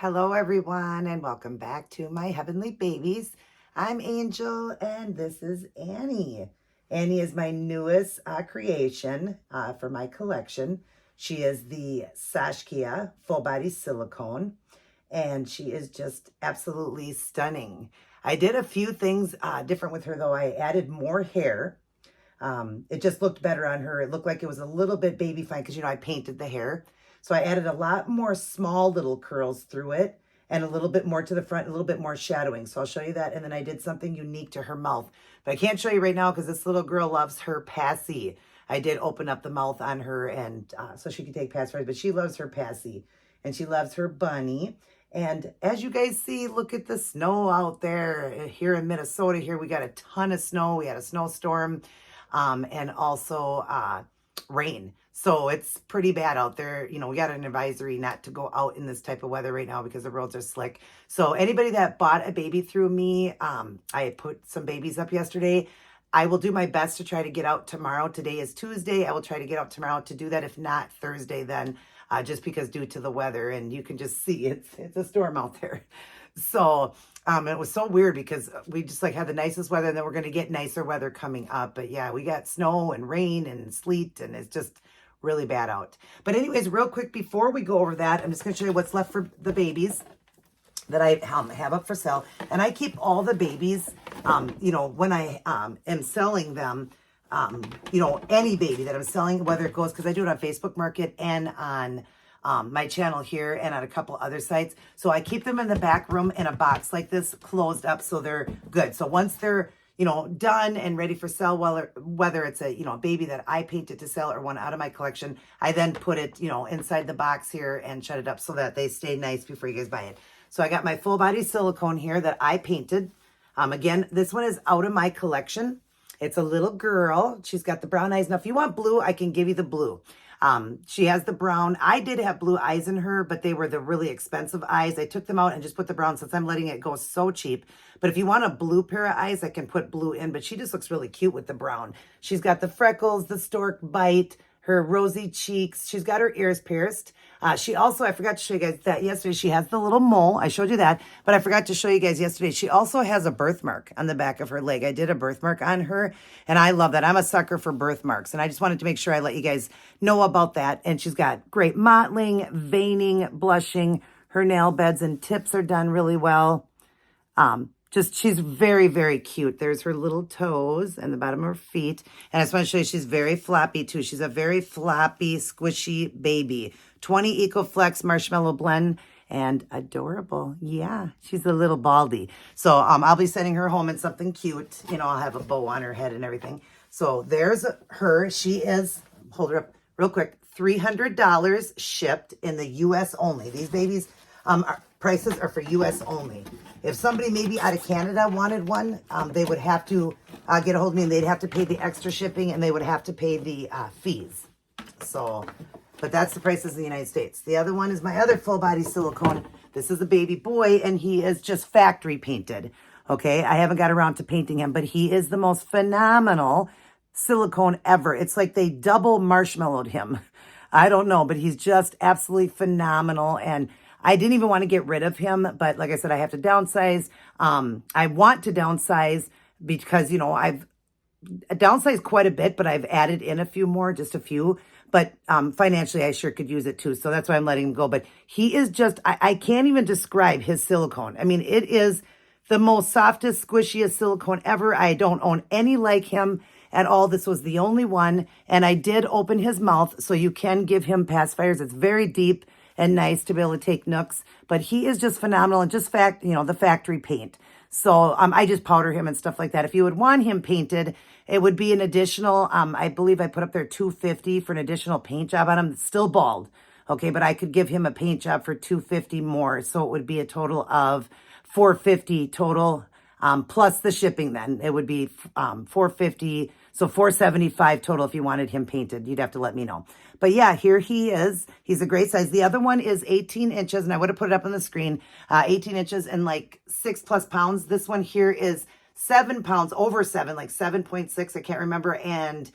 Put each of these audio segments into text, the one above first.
Hello, everyone, and welcome back to my heavenly babies. I'm Angel, and this is Annie. Annie is my newest creation for my collection. She is the Sashkia full body silicone, and she is just absolutely stunning. I did a few things different with her, though. I added more hair. It just looked better on her. It looked like it was a little bit baby fine because, I painted the hair. So I added a lot more small little curls through it and a little bit more to the front, a little bit more shadowing. So I'll show you that. And then I did something unique to her mouth. But I can't show you right now because this little girl loves her passy. I did open up the mouth on her and so she can take pacifiers, but she loves her passy and she loves her bunny. And as you guys see, look at the snow out there here in Minnesota. Here we got a ton of snow. We had a snowstorm and also rain. So it's pretty bad out there. We got an advisory not to go out in this type of weather right now because the roads are slick. So anybody that bought a baby through me, I put some babies up yesterday. I will do my best to try to get out tomorrow. Today is Tuesday. I will try to get out tomorrow to do that. If not Thursday, then just because due to the weather, and you can just see it's a storm out there. So it was so weird because we just had the nicest weather and then we're going to get nicer weather coming up. But yeah, we got snow and rain and sleet and it's just really bad out. But anyways, real quick, before we go over that, I'm just going to show you what's left for the babies that I have up for sale. And I keep all the babies, when I am selling them, any baby that I'm selling, whether it goes, because I do it on Facebook Market and on my channel here and on a couple other sites. So I keep them in the back room in a box like this, closed up, so they're good. So once they're, done and ready for sale, whether it's a, baby that I painted to sell or one out of my collection, I then put it, inside the box here and shut it up so that they stay nice before you guys buy it. So I got my full body silicone here that I painted. Again, this one is out of my collection. It's a little girl. She's got the brown eyes. Now, if you want blue, I can give you the blue. She has the brown. I did have blue eyes in her, but they were the really expensive eyes. I took them out and just put the brown since I'm letting it go so cheap. But if you want a blue pair of eyes, I can put blue in, but she just looks really cute with the brown. She's got the freckles, the stork bite, her rosy cheeks. She's got her ears pierced. She also, I forgot to show you guys that yesterday, she has the little mole. I showed you that, but I forgot to show you guys yesterday. She also has a birthmark on the back of her leg. I did a birthmark on her, and I love that. I'm a sucker for birthmarks, and I just wanted to make sure I let you guys know about that. And she's got great mottling, veining, blushing. Her nail beds and tips are done really well. She's very, very cute. There's her little toes and the bottom of her feet. And I just want to show you, she's very floppy too. She's a very floppy, squishy baby. 20 EcoFlex Marshmallow Blend and adorable. Yeah, she's a little baldy. So I'll be sending her home in something cute. I'll have a bow on her head and everything. So there's her. She is, hold her up real quick, $300 shipped in the U.S. only. These babies, prices are for U.S. only. If somebody maybe out of Canada wanted one, they would have to get a hold of me and they'd have to pay the extra shipping and they would have to pay the fees. So, but that's the prices in the United States. The other one is my other full body silicone. This is a baby boy and he is just factory painted. Okay, I haven't got around to painting him, but he is the most phenomenal silicone ever. It's like they double marshmallowed him. I don't know, but he's just absolutely phenomenal. And I didn't even want to get rid of him, but like I said, I have to downsize. I want to downsize because, I've downsized quite a bit, but I've added in a few more, just a few. But financially, I sure could use it too. So that's why I'm letting him go. But he is just, I can't even describe his silicone. I mean, it is the most softest, squishiest silicone ever. I don't own any like him at all. This was the only one. And I did open his mouth, so you can give him pacifiers. It's very deep and nice to be able to take nooks, but he is just phenomenal and just the factory paint. So I just powder him and stuff like that. If you would want him painted, it would be an additional, I believe I put up there $250 for an additional paint job on him. It's still bald. Okay. But I could give him a paint job for $250 more. So it would be a total of $450 total, plus the shipping. Then it would be $450. So $475 total if you wanted him painted. You'd have to let me know. But yeah, here he is. He's a great size. The other one is 18 inches, and I would have put it up on the screen. 18 inches and like 6+ pounds. This one here is 7 pounds, over 7, like 7.6. I can't remember. And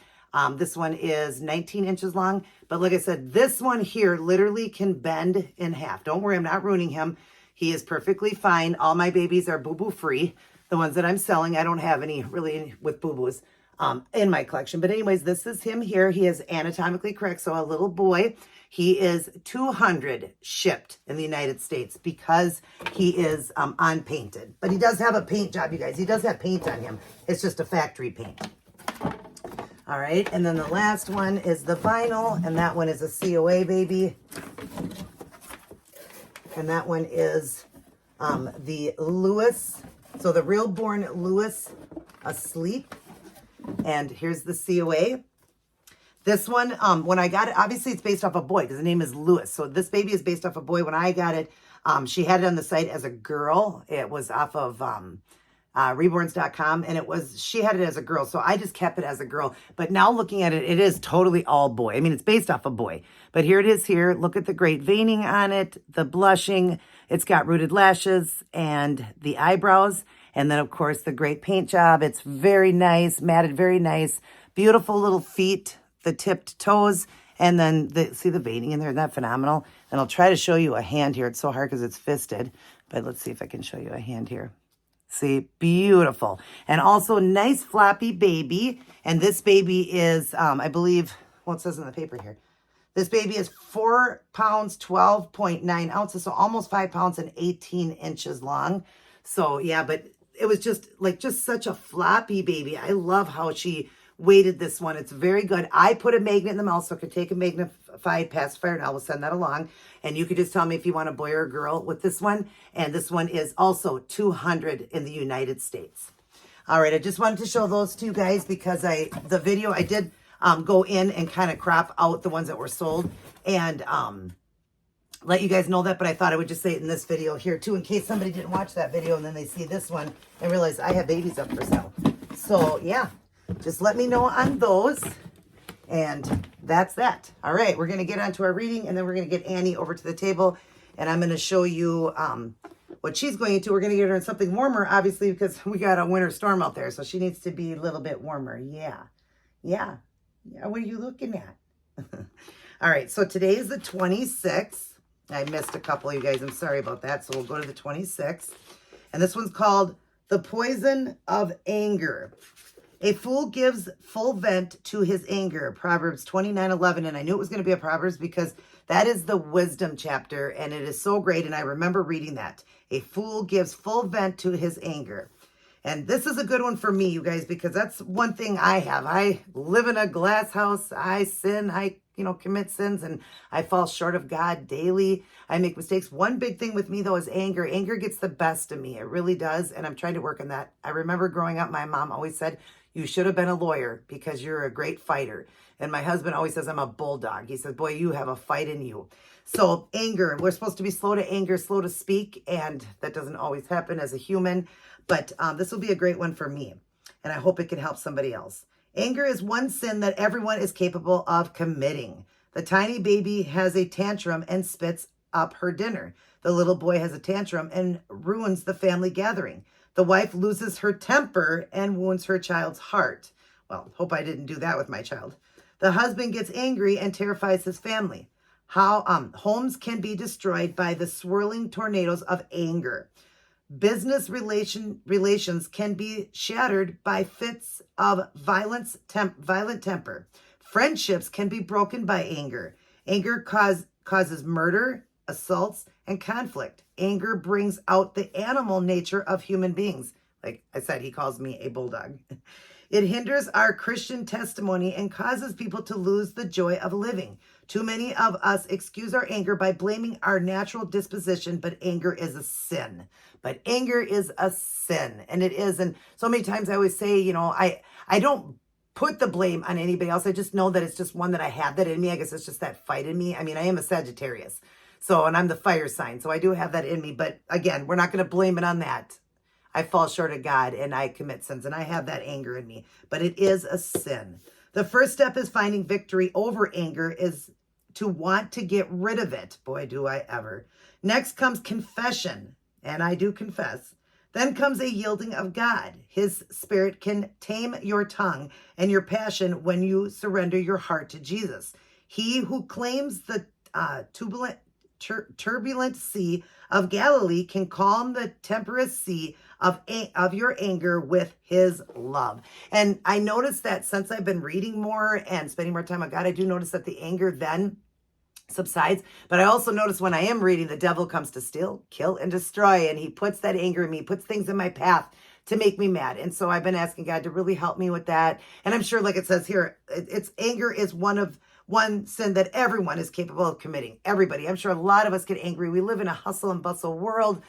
This one is 19 inches long. But like I said, this one here literally can bend in half. Don't worry, I'm not ruining him. He is perfectly fine. All my babies are boo-boo free. The ones that I'm selling, I don't have any really with boo-boos in my collection. But anyways, this is him here. He is anatomically correct. So a little boy, he is 200 shipped in the United States because he is unpainted. But he does have a paint job, you guys. He does have paint on him. It's just a factory paint. All right, and then the last one is the vinyl, and that one is a COA baby. And that one is the Lewis, so the Reborn Lewis Asleep. And here's the COA. This one, when I got it, obviously it's based off a boy because the name is Lewis. So this baby is based off a boy. When I got it, she had it on the site as a girl. It was off of reborns.com, and she had it as a girl, so I just kept it as a girl. But now looking at it, it is totally all boy. I mean, it's based off a boy, but here it is here. Look at the great veining on it, the blushing. It's got rooted lashes and the eyebrows, and then of course the great paint job. It's very nice, matted, very nice, beautiful little feet, the tipped toes, and then see the veining in there. Isn't that phenomenal? And I'll try to show you a hand here. It's so hard because it's fisted, but let's see if I can show you a hand here. See, beautiful. And also nice floppy baby. And this baby is, I believe, well, it says in the paper here. This baby is 4 pounds, 12.9 ounces. So almost 5 pounds and 18 inches long. So yeah, but it was just such a floppy baby. I love how she weighted this one. It's very good. I put a magnet in the mouth so it could take a magnified pacifier, and I will send that along. And you could just tell me if you want a boy or a girl with this one. And this one is also 200 in the United States. All right, I just wanted to show those to you guys because the video I did go in and kind of crop out the ones that were sold and let you guys know that, but I thought I would just say it in this video here too, in case somebody didn't watch that video and then they see this one and realize I have babies up for sale. So yeah, just let me know on those. And that's that. All right, we're going to get on to our reading, and then we're going to get Annie over to the table, and I'm going to show you what she's going to. We're going to get her in something warmer, obviously, because we got a winter storm out there, so she needs to be a little bit warmer. Yeah. What are you looking at? All right, so today is the 26th. I missed a couple, you guys. I'm sorry about that. So we'll go to the 26th. And this one's called The Poison of Anger. A fool gives full vent to his anger. Proverbs 29:11. And I knew it was going to be a Proverbs because that is the wisdom chapter. And it is so great. And I remember reading that. A fool gives full vent to his anger. And this is a good one for me, you guys, because that's one thing I have. I live in a glass house. I sin. I commit sins, and I fall short of God daily. I make mistakes. One big thing with me, though, is anger. Anger gets the best of me. It really does, and I'm trying to work on that. I remember growing up, my mom always said, you should have been a lawyer because you're a great fighter. And my husband always says I'm a bulldog. He says, boy, you have a fight in you. So anger, we're supposed to be slow to anger, slow to speak, and that doesn't always happen as a human. But this will be a great one for me, and I hope it can help somebody else. Anger is one sin that everyone is capable of committing. The tiny baby has a tantrum and spits up her dinner. The little boy has a tantrum and ruins the family gathering. The wife loses her temper and wounds her child's heart. Well, hope I didn't do that with my child. The husband gets angry and terrifies his family. How homes can be destroyed by the swirling tornadoes of anger. Business relations can be shattered by fits of violent temper. Friendships can be broken by anger. Anger causes murder, assaults, and conflict. Anger brings out the animal nature of human beings. Like I said, he calls me a bulldog. It hinders our Christian testimony and causes people to lose the joy of living. Too many of us excuse our anger by blaming our natural disposition, but anger is a sin. But anger is a sin, and it is. And so many times I always say, I don't put the blame on anybody else. I just know that it's just one that I have that in me. I guess it's just that fight in me. I mean, I am a Sagittarius, and I'm the fire sign, so I do have that in me. But again, we're not going to blame it on that. I fall short of God and I commit sins, and I have that anger in me, but it is a sin. The first step is finding victory over anger is to want to get rid of it. Boy, do I ever. Next comes confession, and I do confess. Then comes a yielding of God. His spirit can tame your tongue and your passion when you surrender your heart to Jesus. He who claims the turbulent sea of Galilee can calm the tempestuous sea of your anger with his love. And I noticed that since I've been reading more and spending more time with God, I do notice that the anger then subsides. But I also notice when I am reading, the devil comes to steal, kill, and destroy. And he puts that anger in me, puts things in my path to make me mad. And so I've been asking God to really help me with that. And I'm sure, like it says here, it's anger is one sin that everyone is capable of committing. Everybody. I'm sure a lot of us get angry. We live in a hustle and bustle world.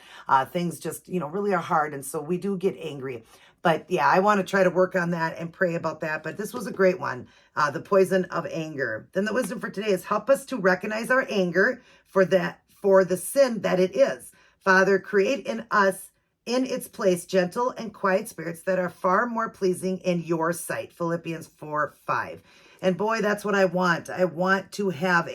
Things just, really are hard. And so we do get angry. But yeah, I want to try to work on that and pray about that. But this was a great one, the poison of anger. Then the wisdom for today is help us to recognize our anger for the sin that it is. Father, create in us in its place gentle and quiet spirits that are far more pleasing in your sight. Philippians 4:5. And boy, that's what I want. I want to have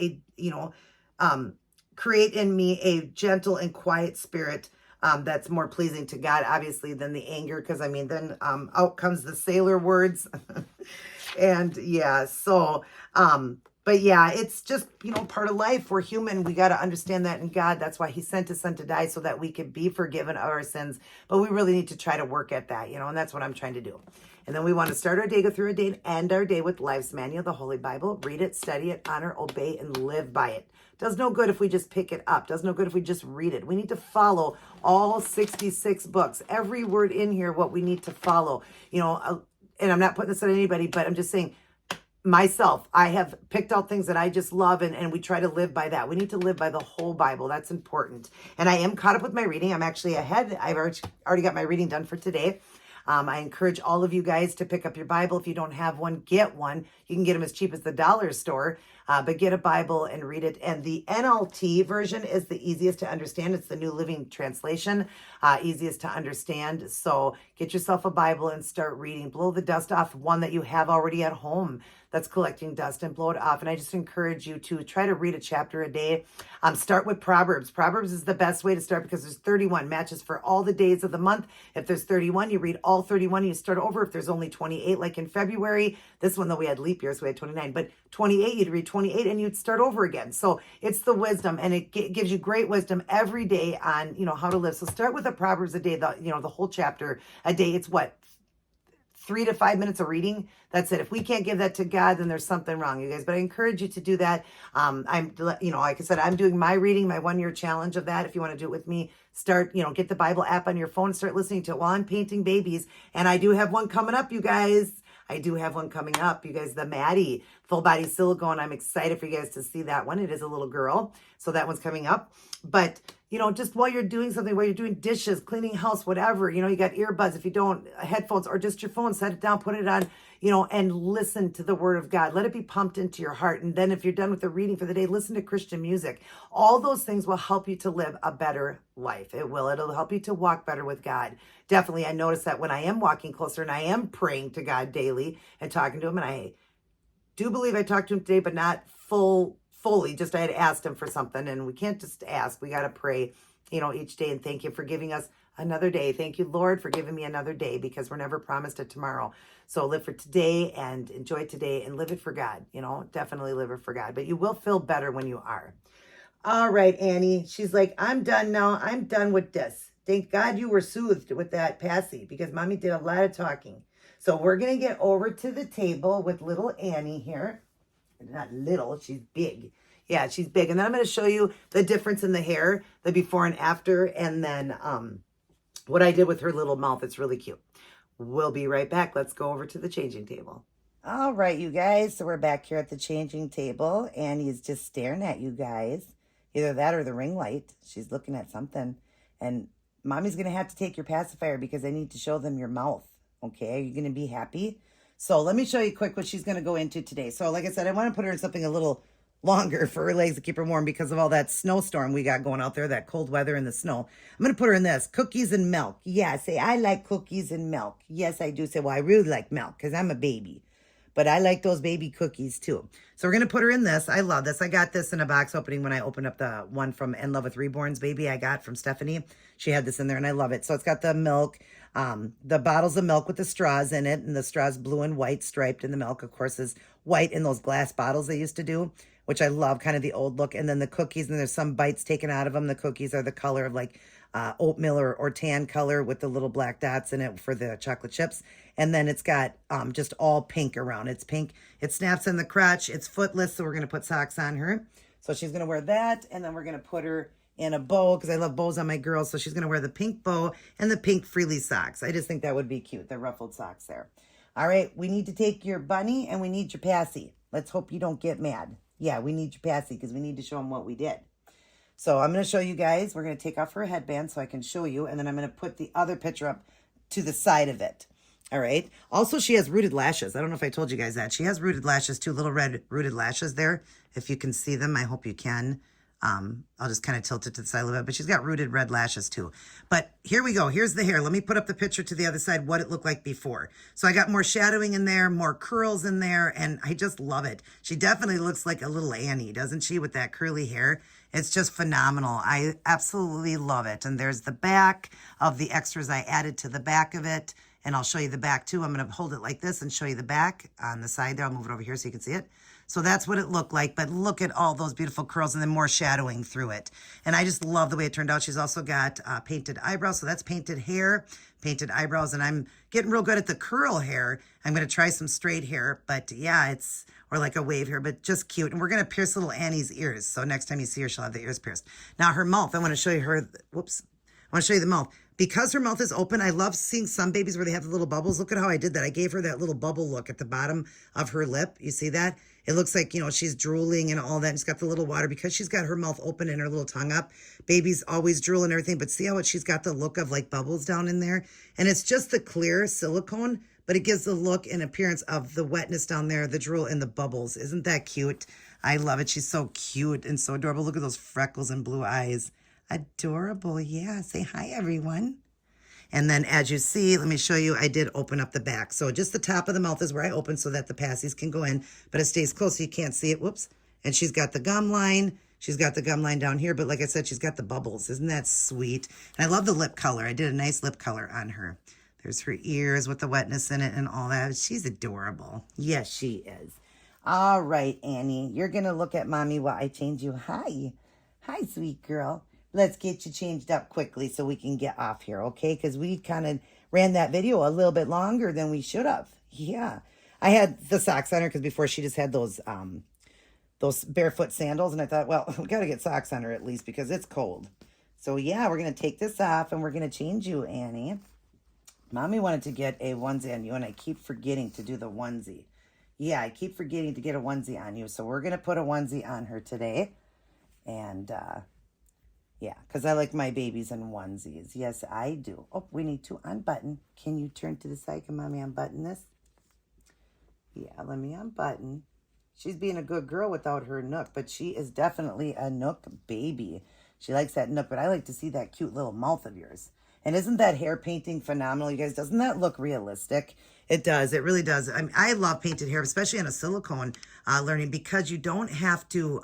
create in me a gentle and quiet spirit that's more pleasing to God, obviously, than the anger. Because then out comes the sailor words. And yeah, so, but yeah, it's just, part of life. We're human. We got to understand that in God. That's why he sent his son to die so that we could be forgiven of our sins. But we really need to try to work at that, and that's what I'm trying to do. And then we want to start our day, go through our day, and end our day with Life's Manual, the Holy Bible. Read it, study it, honor, obey, and live by it. Does no good if we just pick it up. Does no good if we just read it. We need to follow all 66 books. Every word in here, what we need to follow. And I'm not putting this on anybody, but I'm just saying, myself, I have picked out things that I just love, and we try to live by that. We need to live by the whole Bible. That's important. And I am caught up with my reading. I'm actually ahead. I've already got my reading done for today. I encourage all of you guys to pick up your Bible. If you don't have one, get one. You can get them as cheap as the dollar store, but get a Bible and read it. And the NLT version is the easiest to understand. It's the New Living Translation, easiest to understand. So get yourself a Bible and start reading. Blow the dust off one that you have already at home that's collecting dust, and blow it off. And I just encourage you to try to read a chapter a day. Start with Proverbs. Proverbs is the best way to start because there's 31 matches for all the days of the month. If there's 31, you read all 31, you start over. If there's only 28, like in February, this one, though, we had leap years, so we had 29, but 28, you'd read 28 and you'd start over again. So it's the wisdom, and it gives you great wisdom every day on, how to live. So start with a Proverbs a day, the whole chapter a day. It's what? 3 to 5 minutes of reading. That's it. If we can't give that to God, then there's something wrong, you guys. But I encourage you to do that. Like I said, I'm doing my reading, my 1-year challenge of that. If you want to do it with me, start, get the Bible app on your phone and start listening to it while I'm painting babies. And I do have one coming up, you guys. I do have one coming up, you guys, the Maddie full body silicone. I'm excited for you guys to see that one. It is a little girl. So that one's coming up. But, just while you're doing something, while you're doing dishes, cleaning house, whatever, you got earbuds. If you don't, headphones or just your phone, set it down, put it on, and listen to the word of God. Let it be pumped into your heart. And then if you're done with the reading for the day, listen to Christian music. All those things will help you to live a better life. It will. It'll help you to walk better with God. Definitely. I notice that when I am walking closer and I am praying to God daily and talking to him, and I do believe I talked to him today, but not fully. Just I had asked him for something, and we can't just ask. We got to pray, each day, and thank you for giving us another day. Thank you, Lord, for giving me another day, because we're never promised a tomorrow. So live for today and enjoy today and live it for God. Definitely live it for God. But you will feel better when you are. All right, Annie. She's like, I'm done now. I'm done with this. Thank God you were soothed with that passy, because Mommy did a lot of talking. So we're going to get over to the table with little Annie here. Not little, she's big. Yeah, she's big. And then I'm going to show you the difference in the hair, the before and after, and then what I did with her little mouth. It's really cute. We'll be right back. Let's go over to the changing table. All right, you guys. So we're back here at the changing table. Annie's just staring at you guys. Either that or the ring light. She's looking at something. And Mommy's going to have to take your pacifier because I need to show them your mouth. Okay, are you going to be happy? So let me show you quick what she's going to go into today. So like I said, I want to put her in something a little longer for her legs to keep her warm because of all that snowstorm we got going out there, that cold weather and the snow. I'm going to put her in this, cookies and milk. Yeah, say, I like cookies and milk. Yes, I do. Say, well, I really like milk because I'm a baby. but I like those baby cookies too. So we're going to put her in this. I love this. I got this in a box opening when I opened up the one from In Love with Reborn's baby I got from Stephanie. She had this in there and I love it. So it's got the milk, the bottles of milk with the straws in it, and the straws blue and white striped, and the milk, of course, is white in those glass bottles they used to do, which I love, kind of the old look. And then the cookies, and there's some bites taken out of them. The cookies are the color of like oatmeal or tan color with the little black dots in it for the chocolate chips. And then it's got just all pink around. It's pink. It snaps in the crotch. It's footless, so we're going to put socks on her. So she's going to wear that, and then we're going to put her in a bow because I love bows on my girls. So she's going to wear the pink bow and the pink frilly socks. I just think that would be cute, the ruffled socks there. All right, we need to take your bunny and we need your passy. Let's hope you don't get mad. Yeah, we need your passy because we need to show them what we did. So I'm going to show you guys. We're going to take off her headband so I can show you. And then I'm going to put the other picture up to the side of it. All right. Also, she has rooted lashes. I don't know if I told you guys that. She has rooted lashes too, little red rooted lashes there. If you can see them, I hope you can. I'll just kind of tilt it to the side a little bit, but she's got rooted red lashes too. But here we go. Here's the hair. Let me put up the picture to the other side, what it looked like before. So I got more shadowing in there, more curls in there, and I just love it. She definitely looks like a little Annie, doesn't she, with that curly hair? It's just phenomenal. I absolutely love it. And there's the back of the extras I added to the back of it. And I'll show you the back too. I'm going to hold it like this and show you the back on the side there. I'll move it over here so you can see it. So that's what it looked like. But look at all those beautiful curls and then more shadowing through it. And I just love the way it turned out. She's also got painted eyebrows. So that's painted hair, painted eyebrows. And I'm getting real good at the curl hair. I'm going to try some straight hair. But yeah, or like a wave hair, but just cute. And we're going to pierce little Annie's ears. So next time you see her, she'll have the ears pierced. Now her mouth, I want to show you her, whoops. I want to show you the mouth. Because her mouth is open, I love seeing some babies where they have the little bubbles. Look at how I did that. I gave her that little bubble look at the bottom of her lip. You see that? It looks like, she's drooling and all that. And it's got the little water because she's got her mouth open and her little tongue up. Babies always drool and everything, but see how she's got the look of like bubbles down in there? And it's just the clear silicone, but it gives the look and appearance of the wetness down there, the drool and the bubbles. Isn't that cute? I love it. She's so cute and so adorable. Look at those freckles and blue eyes. Adorable. Yeah. Say hi, everyone. And then as you see, let me show you, I did open up the back. So just the top of the mouth is where I open so that the passies can go in, but it stays close so you can't see it. Whoops. And she's got the gum line. She's got the gum line down here, but like I said, she's got the bubbles. Isn't that sweet? And I love the lip color. I did a nice lip color on her. There's her ears with the wetness in it and all that. She's adorable. Yes, she is. All right, Annie, you're going to look at mommy while I change you. Hi. Hi, sweet girl. Let's get you changed up quickly so we can get off here, okay? Because we kind of ran that video a little bit longer than we should have. Yeah. I had the socks on her because before she just had those barefoot sandals. And I thought, well, we got to get socks on her at least because it's cold. So, yeah, we're going to take this off and we're going to change you, Annie. Mommy wanted to get a onesie on you, and I keep forgetting to do the onesie. Yeah, I keep forgetting to get a onesie on you. So we're going to put a onesie on her today. And, yeah, because I like my babies in onesies. Yes, I do. Oh, we need to unbutton. Can you turn to the side? Can mommy unbutton this? Yeah, let me unbutton. She's being a good girl without her nook, but she is definitely a nook baby. She likes that nook, but I like to see that cute little mouth of yours. And isn't that hair painting phenomenal, you guys? Doesn't that look realistic? It does. It really does. I mean, I love painted hair, especially on a silicone learning, because you don't have to...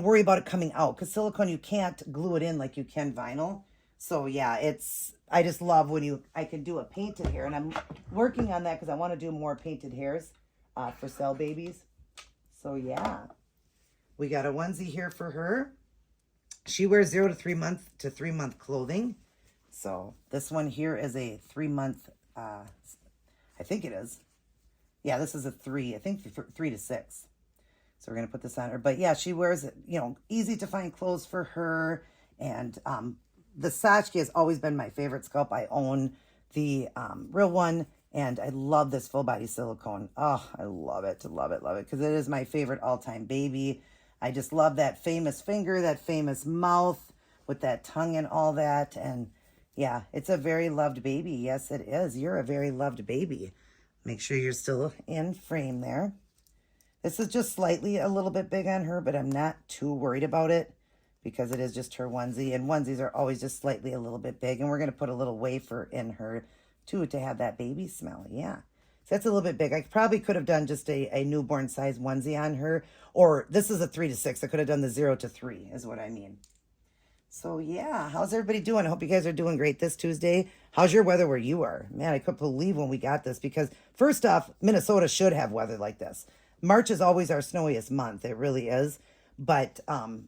worry about it coming out, because silicone, you can't glue it in like you can vinyl. So yeah, I just love when I can do a painted hair, and I'm working on that because I want to do more painted hairs for cell babies. So yeah, we got a onesie here for her. She wears 0 to 3 month clothing. So this one here is a 3 month, I think it is. Yeah, this is a 3, I think 3 to 6. So we're going to put this on her. But yeah, she wears, easy to find clothes for her. And the Saachki has always been my favorite sculpt. I own the real one. And I love this full body silicone. Oh, I love it, love it, love it. Because it is my favorite all-time baby. I just love that famous finger, that famous mouth with that tongue and all that. And yeah, it's a very loved baby. Yes, it is. You're a very loved baby. Make sure you're still in frame there. This is just slightly a little bit big on her, but I'm not too worried about it because it is just her onesie. And onesies are always just slightly a little bit big. And we're going to put a little wafer in her too, to have that baby smell. Yeah. So that's a little bit big. I probably could have done just a newborn size onesie on her. Or this is a 3 to 6. I could have done the 0 to 3 is what I mean. So yeah, how's everybody doing? I hope you guys are doing great this Tuesday. How's your weather where you are? Man, I couldn't believe when we got this because first off, Minnesota should have weather like this. March is always our snowiest month. It really is. But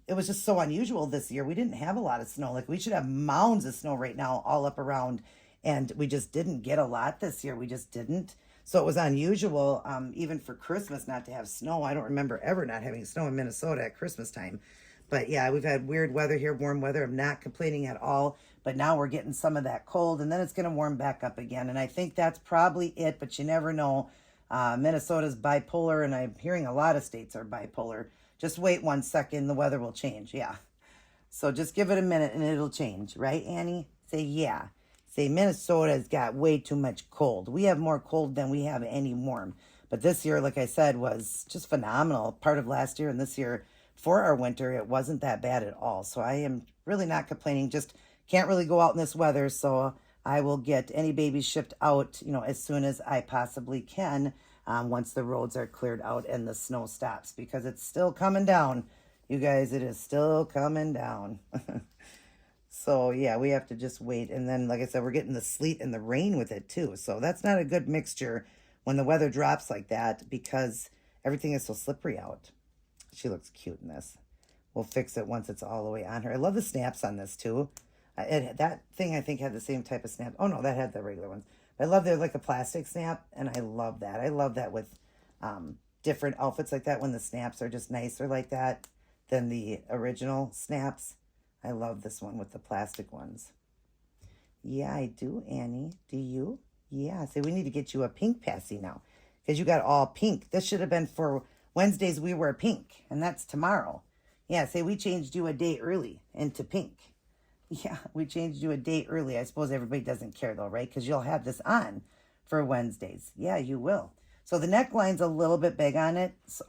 it was just so unusual this year. We didn't have a lot of snow. Like we should have mounds of snow right now all up around. And we just didn't get a lot this year. We just didn't. So it was unusual even for Christmas not to have snow. I don't remember ever not having snow in Minnesota at Christmas time. But yeah, we've had weird weather here, warm weather. I'm not complaining at all. But now we're getting some of that cold, and then it's going to warm back up again. And I think that's probably it, but you never know. Minnesota's bipolar, and I'm hearing a lot of states are bipolar. Just wait 1 second, the weather will change. Yeah. So just give it a minute, and it'll change. Right, Annie? Say yeah. Say Minnesota's got way too much cold. We have more cold than we have any warm. But this year, like I said, was just phenomenal. Part of last year and this year, for our winter, it wasn't that bad at all. So I am really not complaining. Just can't really go out in this weather. So I will get any babies shipped out, as soon as I possibly can, once the roads are cleared out and the snow stops, because it's still coming down. You guys, it is still coming down. So yeah, we have to just wait. And then, like I said, we're getting the sleet and the rain with it too. So that's not a good mixture when the weather drops like that, because everything is so slippery out. She looks cute in this. We'll fix it once it's all the way on her. I love the snaps on this too. That thing I think had the same type of snap. Oh no, that had the regular ones. But I love they're like a plastic snap, and I love that. I love that with different outfits like that when the snaps are just nicer like that than the original snaps. I love this one with the plastic ones. Yeah, I do, Annie. Do you? Yeah, so we need to get you a pink passy now because you got all pink. This should have been for Wednesdays we wear pink, and that's tomorrow. Yeah, say we changed you a day early into pink. Yeah, we changed you a day early. I suppose everybody doesn't care though, right? Because you'll have this on for Wednesdays. Yeah, you will. So the neckline's a little bit big on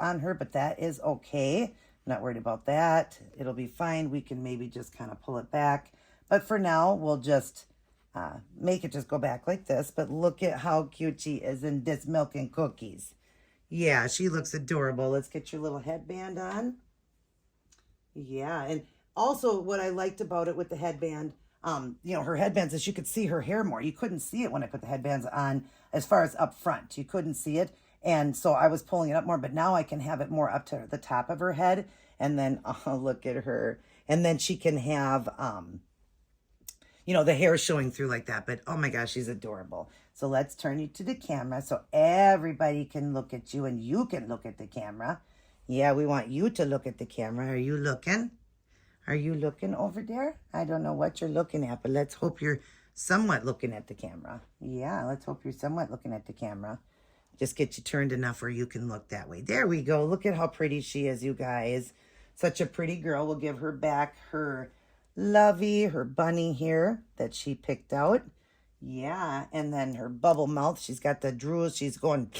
her, but that is okay. Not worried about that. It'll be fine. We can maybe just kind of pull it back. But for now, we'll just make it just go back like this. But look at how cute she is in this milk and cookies. Yeah, she looks adorable. Let's get your little headband on. Yeah, and also what I liked about it with the headband, her headbands is you could see her hair more. You couldn't see it when I put the headbands on as far as up front. You couldn't see it. And so I was pulling it up more, but now I can have it more up to the top of her head. And then, oh, look at her. And then she can have, the hair showing through like that. But, oh my gosh, she's adorable. So let's turn you to the camera so everybody can look at you and you can look at the camera. Yeah, we want you to look at the camera. Are you looking? Are you looking over there? I don't know what you're looking at, but let's hope you're somewhat looking at the camera. Yeah, let's hope you're somewhat looking at the camera. Just get you turned enough where you can look that way. There we go. Look at how pretty she is, you guys. Such a pretty girl. We'll give her back her lovey, her bunny here that she picked out. Yeah, and then her bubble mouth. She's got the drools. She's going,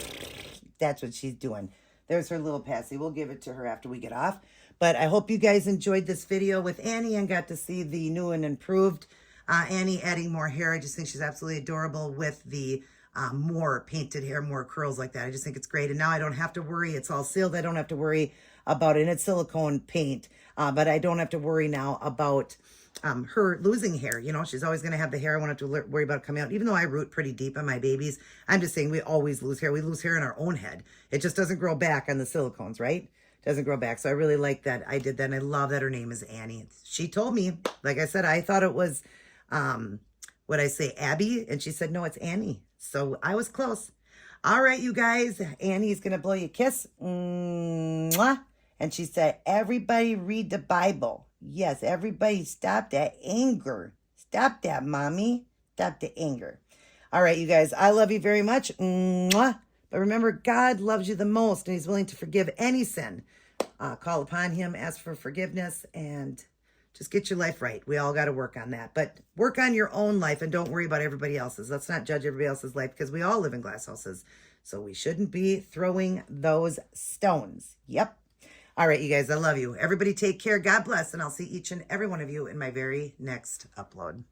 that's what she's doing. There's her little passy. We'll give it to her after we get off. But I hope you guys enjoyed this video with Annie and got to see the new and improved Annie adding more hair. I just think she's absolutely adorable with the more painted hair, more curls like that. I just think it's great. And now I don't have to worry. It's all sealed. I don't have to worry about it. And it's silicone paint. But I don't have to worry now about her losing hair. She's always going to have the hair. I won't have to worry about it coming out. Even though I root pretty deep on my babies, I'm just saying we always lose hair. We lose hair in our own head. It just doesn't grow back on the silicones, right? Doesn't grow back. So I really like that I did that. And I love that her name is Annie. She told me, like I said, I thought it was, Abby? And she said, no, it's Annie. So I was close. All right, you guys. Annie's going to blow you a kiss. Mwah. And she said, everybody read the Bible. Yes, everybody stop that anger. Stop that, Mommy. Stop the anger. All right, you guys. I love you very much. Mwah. But remember, God loves you the most, and he's willing to forgive any sin. Call upon him, ask for forgiveness, and just get your life right. We all got to work on that. But work on your own life and don't worry about everybody else's. Let's not judge everybody else's life because we all live in glass houses. So we shouldn't be throwing those stones. Yep. All right, you guys, I love you. Everybody take care. God bless, and I'll see each and every one of you in my very next upload.